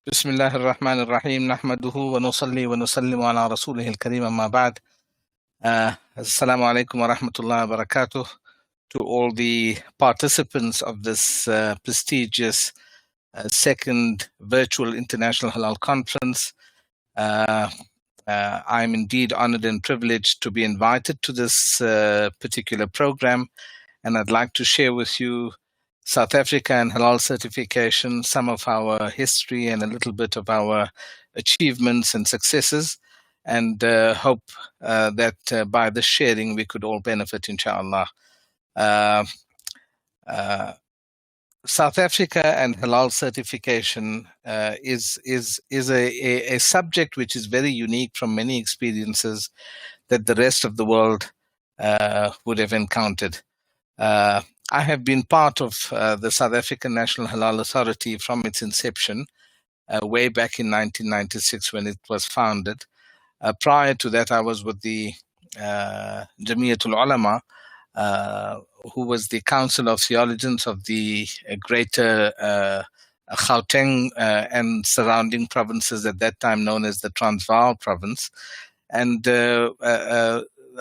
بسم الله الرحمن الرحيم نحمده ونصلي ونسلم على رسوله الكريم أما بعد. Assalamu alaikum wa rahmatullahi wa barakatuh to all the participants of this prestigious second virtual International Halal Conference. I'm indeed honored and privileged to be invited to this particular program, and I'd like to share with you South Africa and Halal certification, some of our history and a little bit of our achievements and successes, and hope that by the sharing we could all benefit, inshallah. South Africa and Halal certification is a subject which is very unique from many experiences that the rest of the world would have encountered. I have been part of the South African National Halal Authority from its inception, way back in 1996 when it was founded. Prior to that, I was with the Jamiatul Ulama, who was the Council of Theologians of the greater Gauteng and surrounding provinces, at that time known as the Transvaal province. And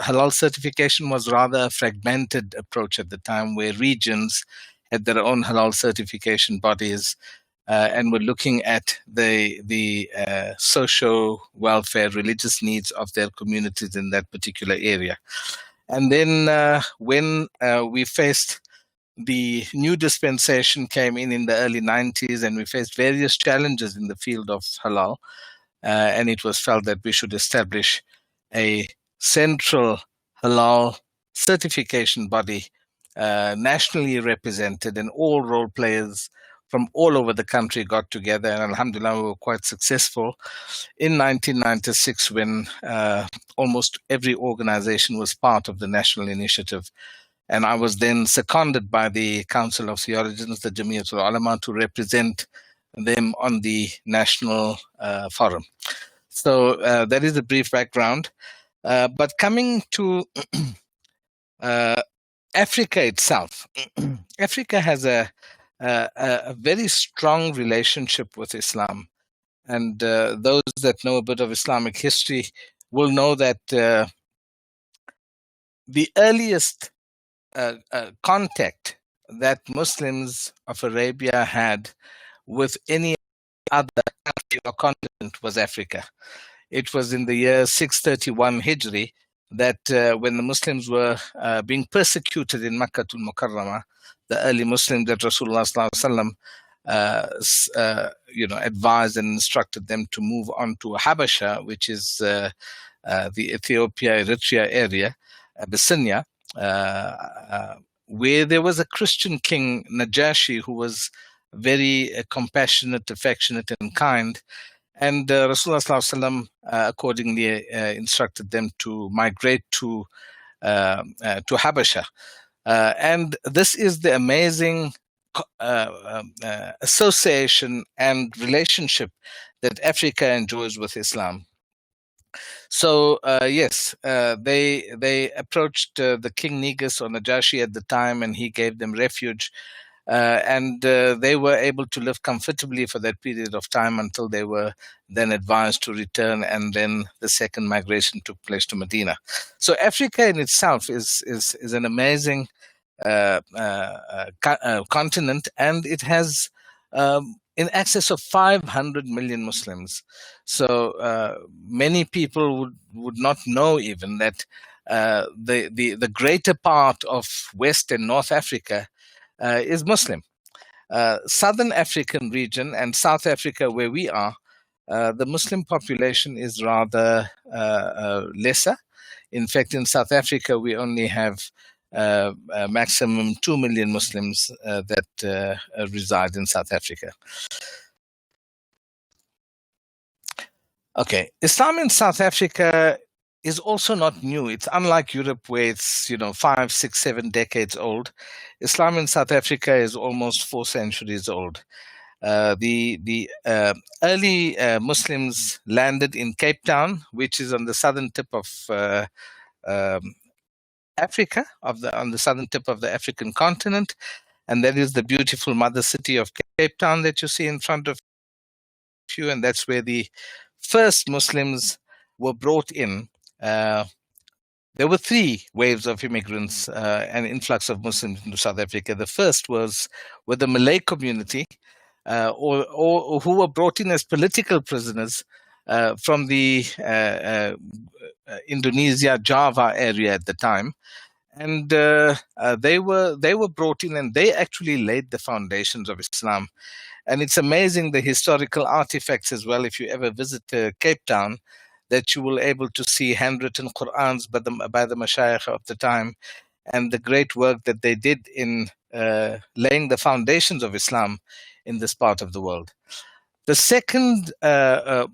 Halal certification was rather a fragmented approach at the time, where regions had their own Halal certification bodies and were looking at the socio-welfare, religious needs of their communities in that particular area. And then when we faced the new dispensation came in the early 90s, and we faced various challenges in the field of halal, and it was felt that we should establish a central halal certification body, nationally represented, and all role players from all over the country got together, and alhamdulillah, we were quite successful in 1996 when almost every organization was part of the national initiative. And I was then seconded by the Council of Theologians, the Jamiatul Ulama, to represent them on the national forum. So that is a brief background. But coming to Africa itself, Africa has a very strong relationship with Islam. And those that know a bit of Islamic history will know that the earliest contact that Muslims of Arabia had with any other country or continent was Africa. It was in the year 631 Hijri that when the Muslims were being persecuted in Makkah al-Mukarramah, the early Muslims that Rasulullah sallallahu alaihi wasallam advised and instructed them to move on to Habasha, which is the Ethiopia, Eritrea area, Abyssinia, where there was a Christian king, Najashi, who was very compassionate, affectionate, and kind. And Rasulullah sallallahu alaihi wasallam accordingly instructed them to migrate to Habasha. And this is the amazing association and relationship that Africa enjoys with Islam. So yes, they approached the King Negus or Najashi at the time, and he gave them refuge. And they were able to live comfortably for that period of time until they were then advised to return, and then the second migration took place to Medina. So Africa in itself is an amazing continent, and it has in excess of 500 million Muslims. So many people would not know even that the greater part of West and North Africa is Muslim. Southern African region and South Africa, where we are, the Muslim population is rather lesser. In fact, in South Africa, we only have a maximum 2 million Muslims that reside in South Africa. Okay, Islam in South Africa is also not new. It's unlike Europe, where it's 5, 6, 7 decades old. Islam in South Africa is almost 4 centuries old. The early Muslims landed in Cape Town, which is on the southern tip of Africa, on the southern tip of the African continent, and that is the beautiful mother city of Cape Town that you see in front of few, and that's where the first Muslims were brought in. There were three waves of immigrants and influx of Muslims into South Africa. The first was with the Malay community, or who were brought in as political prisoners from the Indonesia, Java area at the time. And they were brought in, and they actually laid the foundations of Islam. And it's amazing, the historical artifacts as well. If you ever visit Cape Town, that you will able to see handwritten Qur'ans by the Mashayikh of the time, and the great work that they did in laying the foundations of Islam in this part of the world. The second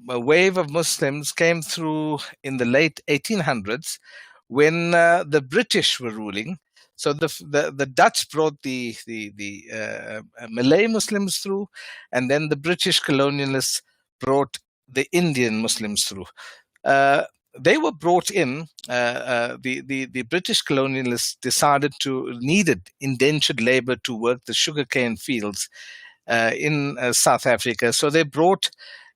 wave of Muslims came through in the late 1800s when the British were ruling. So the Dutch brought the Malay Muslims through, and then the British colonialists brought the Indian Muslims through. They were brought in. The British colonialists needed indentured labor to work the sugarcane fields in South Africa. So they brought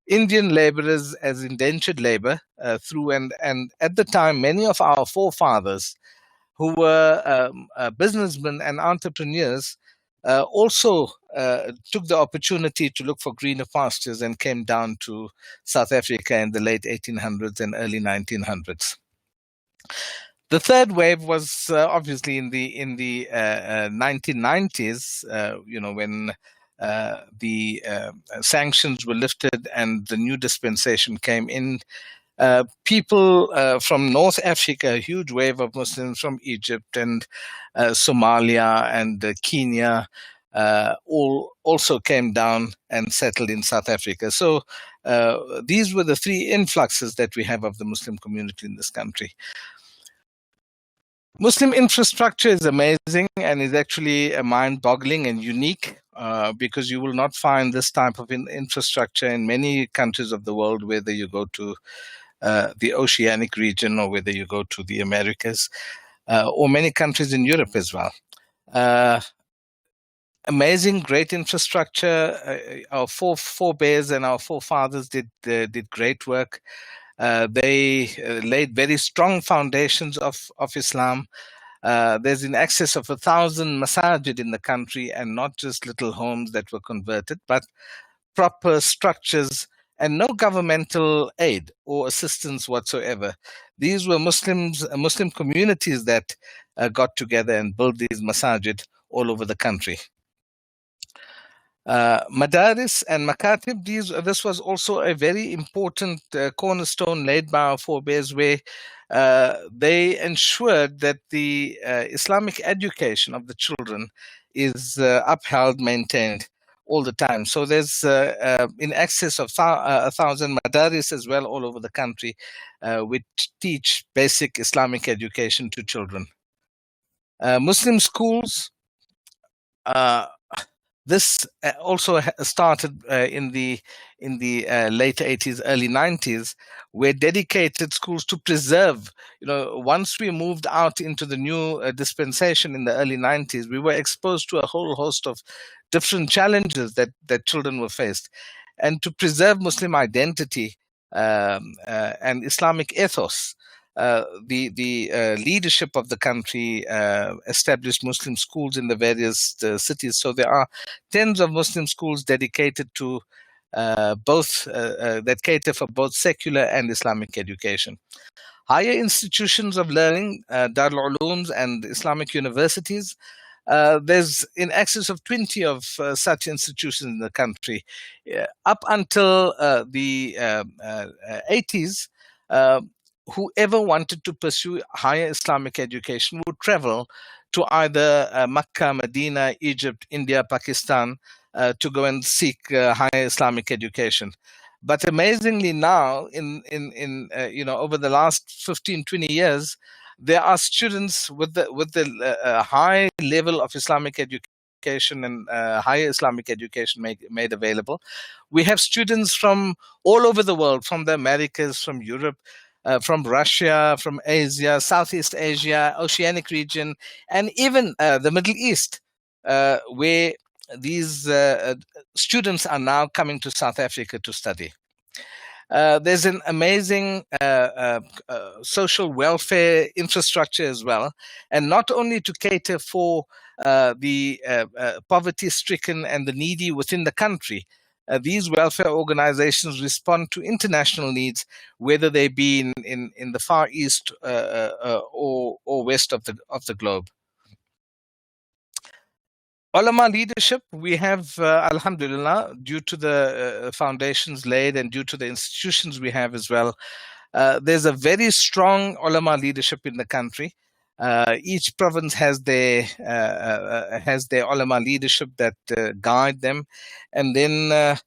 Indian laborers as indentured labor through, and at the time, many of our forefathers who were businessmen and entrepreneurs also took the opportunity to look for greener pastures and came down to South Africa in the late 1800s and early 1900s. The third wave was obviously in the 1990s, when the sanctions were lifted and the new dispensation came in. People from North Africa, a huge wave of Muslims from Egypt and Somalia and Kenya, all also came down and settled in South Africa. So these were the three influxes that we have of the Muslim community in this country. Muslim infrastructure is amazing and is actually mind-boggling and unique because you will not find this type of infrastructure in many countries of the world, whether you go to the Oceanic region or whether you go to the Americas or many countries in Europe as well. Amazing, great infrastructure. Our forebears and our forefathers did great work. They laid very strong foundations of Islam. There's in excess of 1,000 masajid in the country, and not just little homes that were converted, but proper structures and no governmental aid or assistance whatsoever. These were Muslim communities that got together and built these masajid all over the country. Madaris and makatib, this was also a very important cornerstone laid by our forebears, where they ensured that the Islamic education of the children is upheld, maintained all the time. So there's in excess of 1,000 madaris as well all over the country, which teach basic Islamic education to children. Muslim schools, this also started in the late 80s, early 90s, were dedicated schools to preserve. Once we moved out into the new dispensation in the early 90s, we were exposed to a whole host of different challenges that children were faced. And to preserve Muslim identity and Islamic ethos, the leadership of the country established Muslim schools in the various cities. So there are tens of Muslim schools dedicated to both that cater for both secular and Islamic education. Higher institutions of learning, Darul Ulooms and Islamic universities. There's in excess of 20 of such institutions in the country. Up until the 80s, whoever wanted to pursue higher Islamic education would travel to either Makkah, Medina, Egypt, India, Pakistan to go and seek higher Islamic education. But amazingly now, in over the last 15, 20 years, there are students with the high level of Islamic education and higher Islamic education made available. We have students from all over the world, from the Americas, from Europe, from Russia, from Asia, Southeast Asia, Oceanic region, and even the Middle East, where students are now coming to South Africa to study. There's an amazing social welfare infrastructure as well, and not only to cater for the poverty-stricken and the needy within the country. These welfare organizations respond to international needs, whether they be in the Far East or west of the globe. Ulama leadership, we have, alhamdulillah, due to the foundations laid and due to the institutions we have as well, there's a very strong ulama leadership in the country. Each province has their ulama leadership that guide them, and then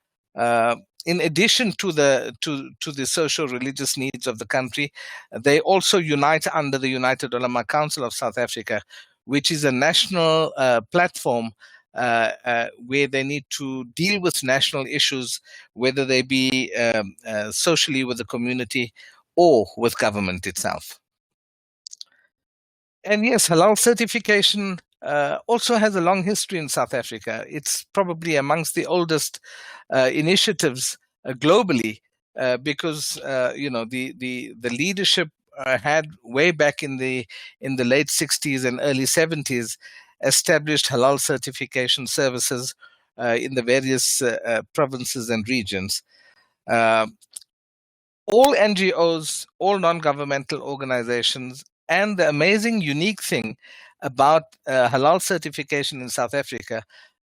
in addition to the social religious needs of the country, they also unite under the United Ulama Council of South Africa, which is a national platform where they need to deal with national issues, whether they be socially with the community or with government itself. And yes, halal certification also has a long history in South Africa. It's probably amongst the oldest initiatives globally, because the leadership had way back in the late 60s and early 70s established halal certification services in the various provinces and regions. All NGOs, all non-governmental organizations, and the amazing unique thing about halal certification in South Africa,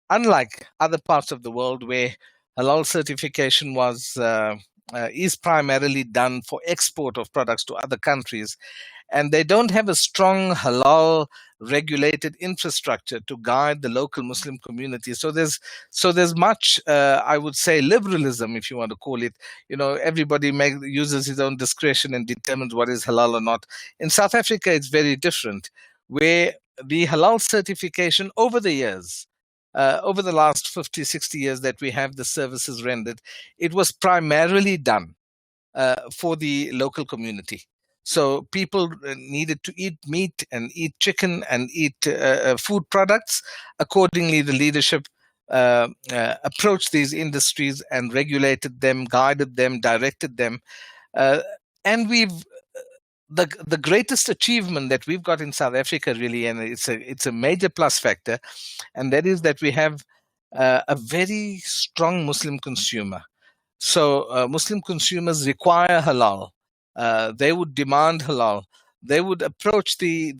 unlike other parts of the world where halal certification is primarily done for export of products to other countries, and they don't have a strong halal regulated infrastructure to guide the local Muslim community. So there's much, I would say, liberalism, if you want to call it. Everybody uses his own discretion and determines what is halal or not. In South Africa, it's very different, where the halal certification over the years, over the last 50, 60 years that we have the services rendered, it was primarily done for the local community. So people needed to eat meat and eat chicken and eat food products. Accordingly, the leadership approached these industries and regulated them, guided them, directed them. And the greatest achievement that we've got in South Africa, really, and it's a major plus factor, and that is that we have a very strong Muslim consumer. So Muslim consumers require halal. They would demand halal. They would approach the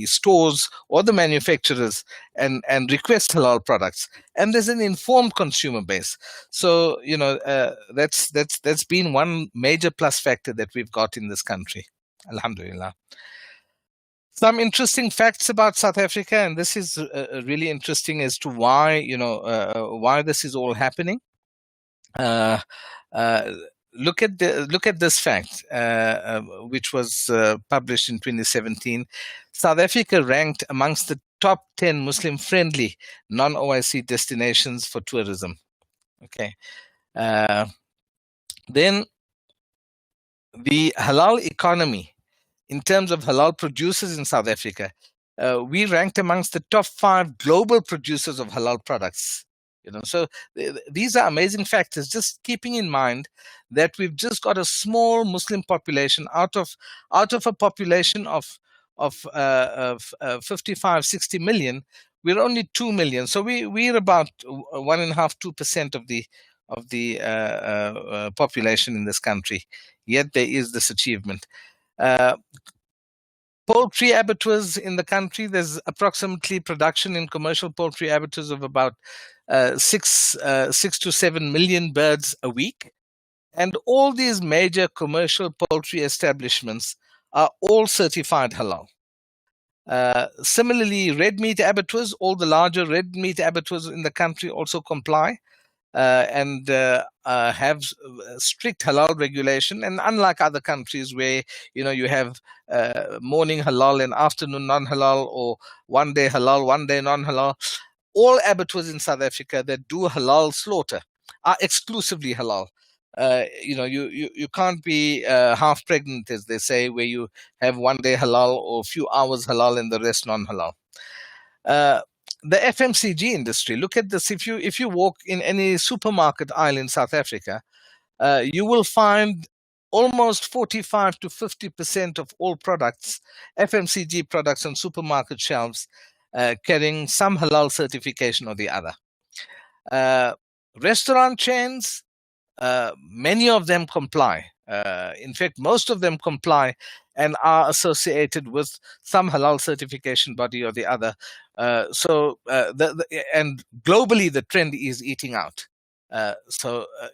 stores or the manufacturers and request halal products. And there's an informed consumer base. So that's been one major plus factor that we've got in this country. Alhamdulillah. Some interesting facts about South Africa, and this is really interesting as to why this is all happening. Look at this fact, which was published in 2017. South Africa ranked amongst the top 10 Muslim-friendly non-OIC destinations for tourism. Okay, then the halal economy. In terms of halal producers in South Africa, we ranked amongst the top 5 global producers of halal products. So these are amazing factors. Just keeping in mind that we've just got a small Muslim population out of a population of 55, 60 million. We're only 2 million. So we're about 1.5–2% of the population in this country. Yet there is this achievement. Poultry abattoirs in the country, there's approximately production in commercial poultry abattoirs of about 6 to 7 million birds a week. And all these major commercial poultry establishments are all certified halal. Similarly, red meat abattoirs, all the larger red meat abattoirs in the country also comply and have strict halal regulation. And unlike other countries where you have morning halal and afternoon non-halal, or one day halal, one day non-halal, all abattoirs in South Africa that do halal slaughter are exclusively halal. You can't be half pregnant, as they say, where you have one day halal or a few hours halal and the rest non-halal. The FMCG industry. Look at this. If you walk in any supermarket aisle in South Africa, you will find almost 45 to 50% of all products, FMCG products on supermarket shelves, carrying some halal certification or the other. Restaurant chains, many of them comply. In fact, most of them comply and are associated with some halal certification body or the other. And globally, the trend is eating out.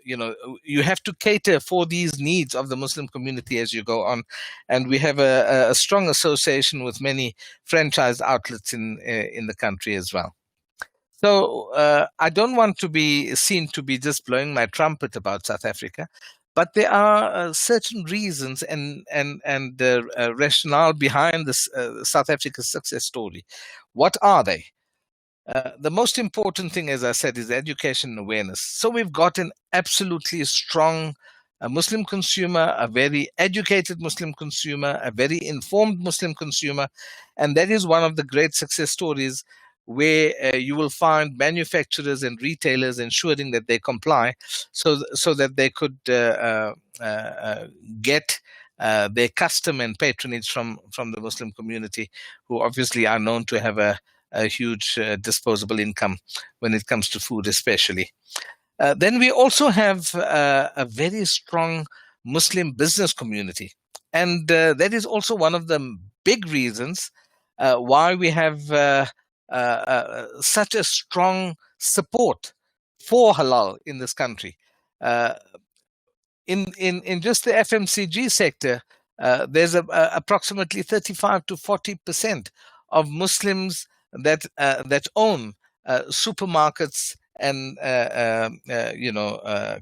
You have to cater for these needs of the Muslim community as you go on, and we have a strong association with many franchise outlets in the country as well. So I don't want to be seen to be just blowing my trumpet about South Africa, but there are certain reasons and rationale behind this South Africa's success story. What are they? The most important thing, as I said, is education and awareness. So we've got an absolutely strong Muslim consumer, a very educated Muslim consumer, a very informed Muslim consumer, and that is one of the great success stories where you will find manufacturers and retailers ensuring that they comply so that they could get their custom and patronage from the Muslim community, who obviously are known to have a huge disposable income when it comes to food especially. Then we also have a very strong Muslim business community. And that is also one of the big reasons why we have such a strong support for halal in this country. In just the FMCG sector, there's approximately 35 to 40% of Muslims that own supermarkets and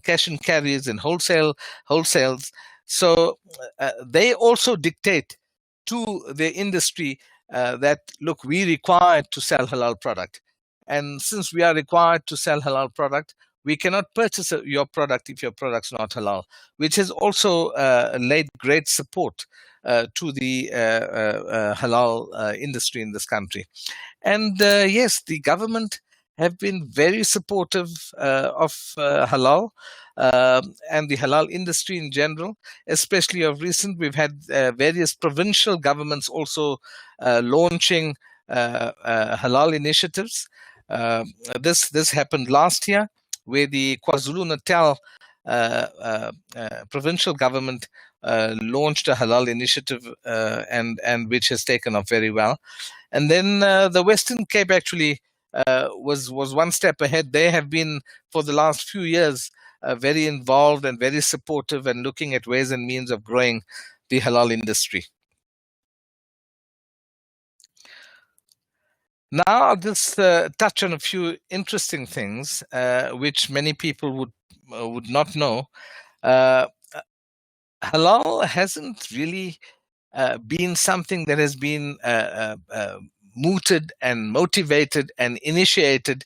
cash and carries and wholesales. So they also dictate to the industry that, look, we required to sell halal product, and since we are required to sell halal product, we cannot purchase your product if your product's not halal, which has also laid great support to the halal industry in this country. And yes, the government have been very supportive of halal and the halal industry in general. Especially of recent, we've had various provincial governments also launching halal initiatives. This happened last year, where the KwaZulu-Natal provincial government launched a halal initiative and which has taken off very well. And then the Western Cape actually was one step ahead. They have been, for the last few years, very involved and very supportive and looking at ways and means of growing the halal industry. Now I'll just touch on a few interesting things which many people would not know. Halal hasn't really been something that has been mooted and motivated and initiated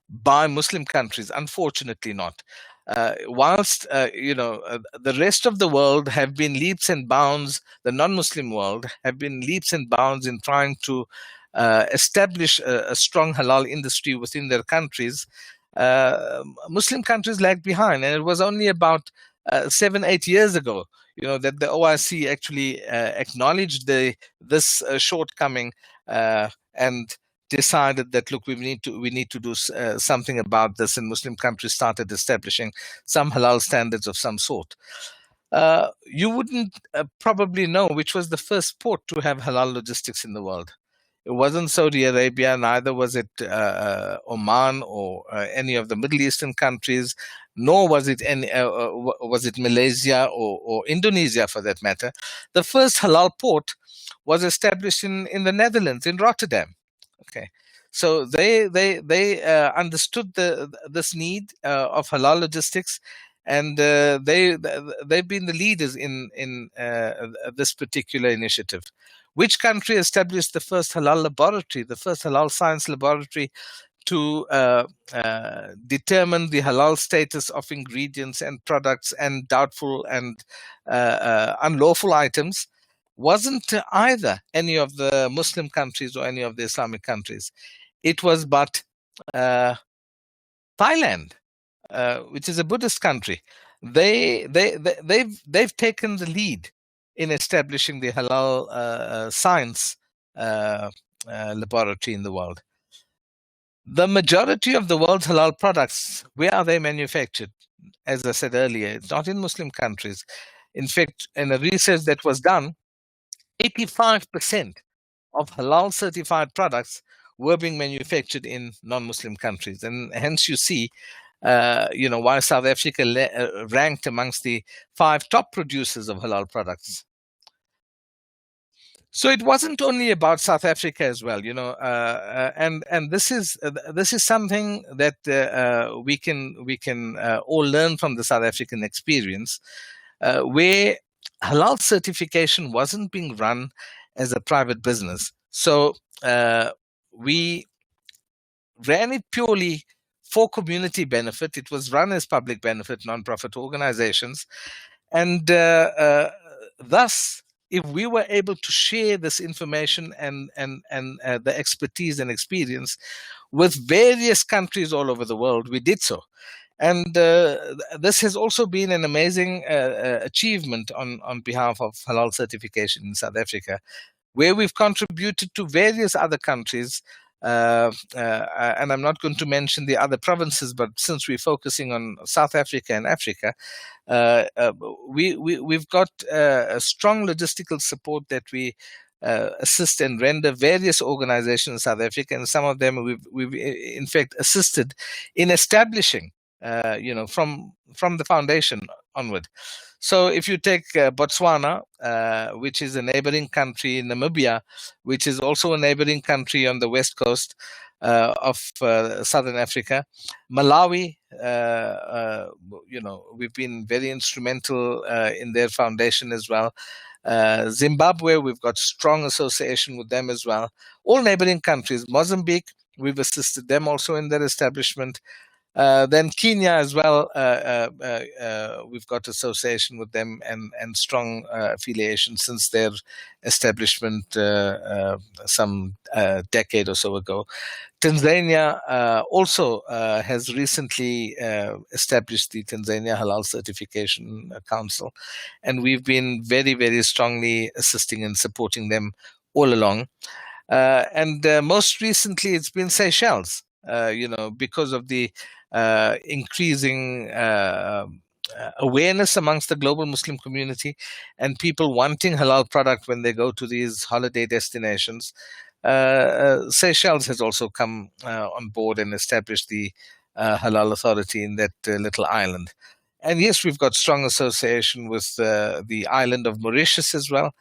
by Muslim countries. Unfortunately not. Whilst the rest of the world have been leaps and bounds, the non-Muslim world have been leaps and bounds in trying to establish a strong halal industry within their countries, Muslim countries lagged behind. And it was only about 7-8 years ago, that the OIC actually acknowledged this shortcoming and decided that, look, we need to do something about this, and Muslim countries started establishing some halal standards of some sort. You wouldn't probably know which was the first port to have halal logistics in the world. It wasn't Saudi Arabia, neither was it Oman or any of the Middle Eastern countries, nor was it Malaysia or Indonesia for that matter. The first halal port was established in the Netherlands, in Rotterdam. Okay, so they understood this need of halal logistics, and they've been the leaders in this particular initiative. Which country established the first halal laboratory, the first halal science laboratory? to determine the halal status of ingredients and products and doubtful and unlawful items wasn't either any of the Muslim countries or any of the Islamic countries. It was but Thailand, which is a Buddhist country. They've taken the lead in establishing the halal science laboratory in the world. The majority of the world's halal products, where are they manufactured? As I said earlier, it's not in Muslim countries. In fact, in a research that was done, 85% of halal certified products were being manufactured in non-Muslim countries. And hence you see, why South Africa ranked amongst the 5 top producers of halal products. So it wasn't only about South Africa as well, and this is something that we can all learn from the South African experience, where halal certification wasn't being run as a private business. So we ran it purely for community benefit. It was run as public benefit, non-profit organizations, and thus, if we were able to share this information and the expertise and experience with various countries all over the world, we did so. And this has also been an amazing achievement on behalf of halal certification in South Africa, where we've contributed to various other countries. And I'm not going to mention the other provinces, but since we're focusing on South Africa and Africa, we've got a strong logistical support that we assist and render various organizations in South Africa, and some of them we've in fact assisted in establishing, from the foundation onward. So if you take Botswana, which is a neighboring country, Namibia, which is also a neighboring country on the west coast of Southern Africa, Malawi, we've been very instrumental in their foundation as well. Zimbabwe, we've got strong association with them as well. All neighboring countries. Mozambique, we've assisted them also in their establishment. Then Kenya as well, we've got association with them and strong affiliation since their establishment some decade or so ago. Tanzania also has recently established the Tanzania Halal Certification Council, and we've been very, very strongly assisting and supporting them all along. And most recently, it's been Seychelles, because of the increasing awareness amongst the global Muslim community and people wanting halal product when they go to these holiday destinations. Seychelles has also come on board and established the halal authority in that little island. And yes, we've got strong association with the island of Mauritius as well.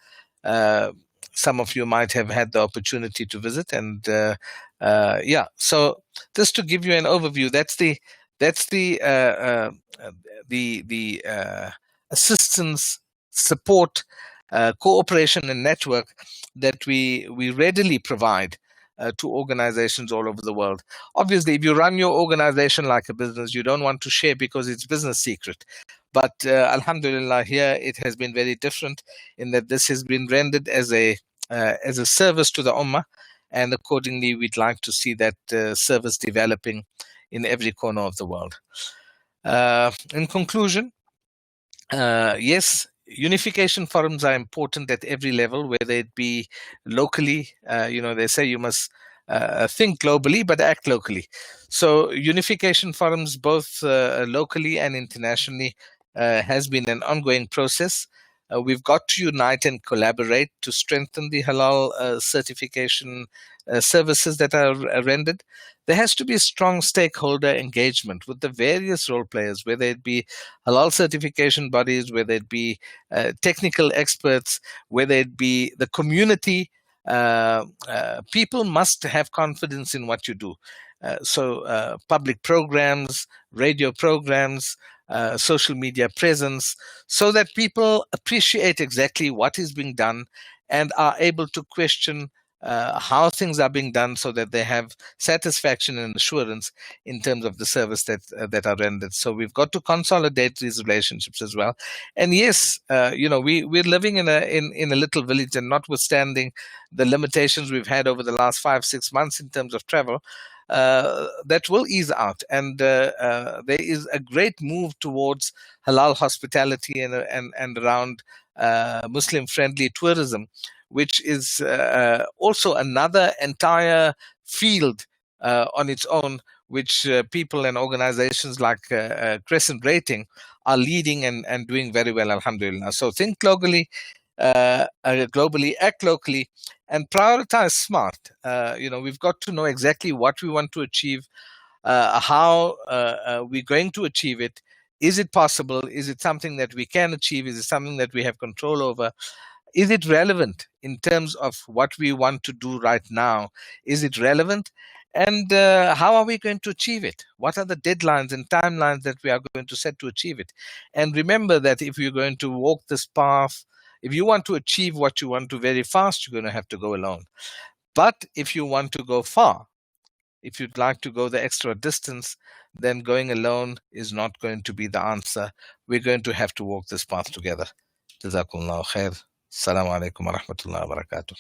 Some of you might have had the opportunity to visit, and so just to give you an overview, that's the assistance, support, cooperation, and network that we readily provide to organizations all over the world. Obviously, if you run your organization like a business, you don't want to share because it's business secret. But alhamdulillah, here it has been very different in that this has been rendered as a service to the ummah, and accordingly, we'd like to see that service developing in every corner of the world. In conclusion, yes, unification forums are important at every level, whether it be locally. They say you must think globally, but act locally. So unification forums, both locally and internationally, has been an ongoing process. We've got to unite and collaborate to strengthen the halal certification services that are rendered. There has to be strong stakeholder engagement with the various role players, whether it be halal certification bodies, whether it be technical experts, whether it be the community. People must have confidence in what you do. So public programs, radio programs, social media presence, so that people appreciate exactly what is being done and are able to question how things are being done so that they have satisfaction and assurance in terms of the service that are rendered. So we've got to consolidate these relationships as well. And yes, we're living in a little village, and notwithstanding the limitations we've had over the last 5-6 months in terms of travel, that will ease out, and there is a great move towards halal hospitality and around Muslim friendly tourism, which is also another entire field on its own, which people and organizations like Crescent Rating are leading and doing very well, alhamdulillah. So think globally, act locally, and prioritize smart. We've got to know exactly what we want to achieve, how we're going to achieve it. Is it possible? Is it something that we can achieve? Is it something that we have control over? Is it relevant in terms of what we want to do right now? Is it relevant? And how are we going to achieve it? What are the deadlines and timelines that we are going to set to achieve it? And remember that if you're going to walk this path, if you want to achieve what you want to very fast, you're going to have to go alone. But if you want to go far, if you'd like to go the extra distance, then going alone is not going to be the answer. We're going to have to walk this path together. Jazakumullah khair. Assalamu alaikum wa rahmatullahi wa barakatuh.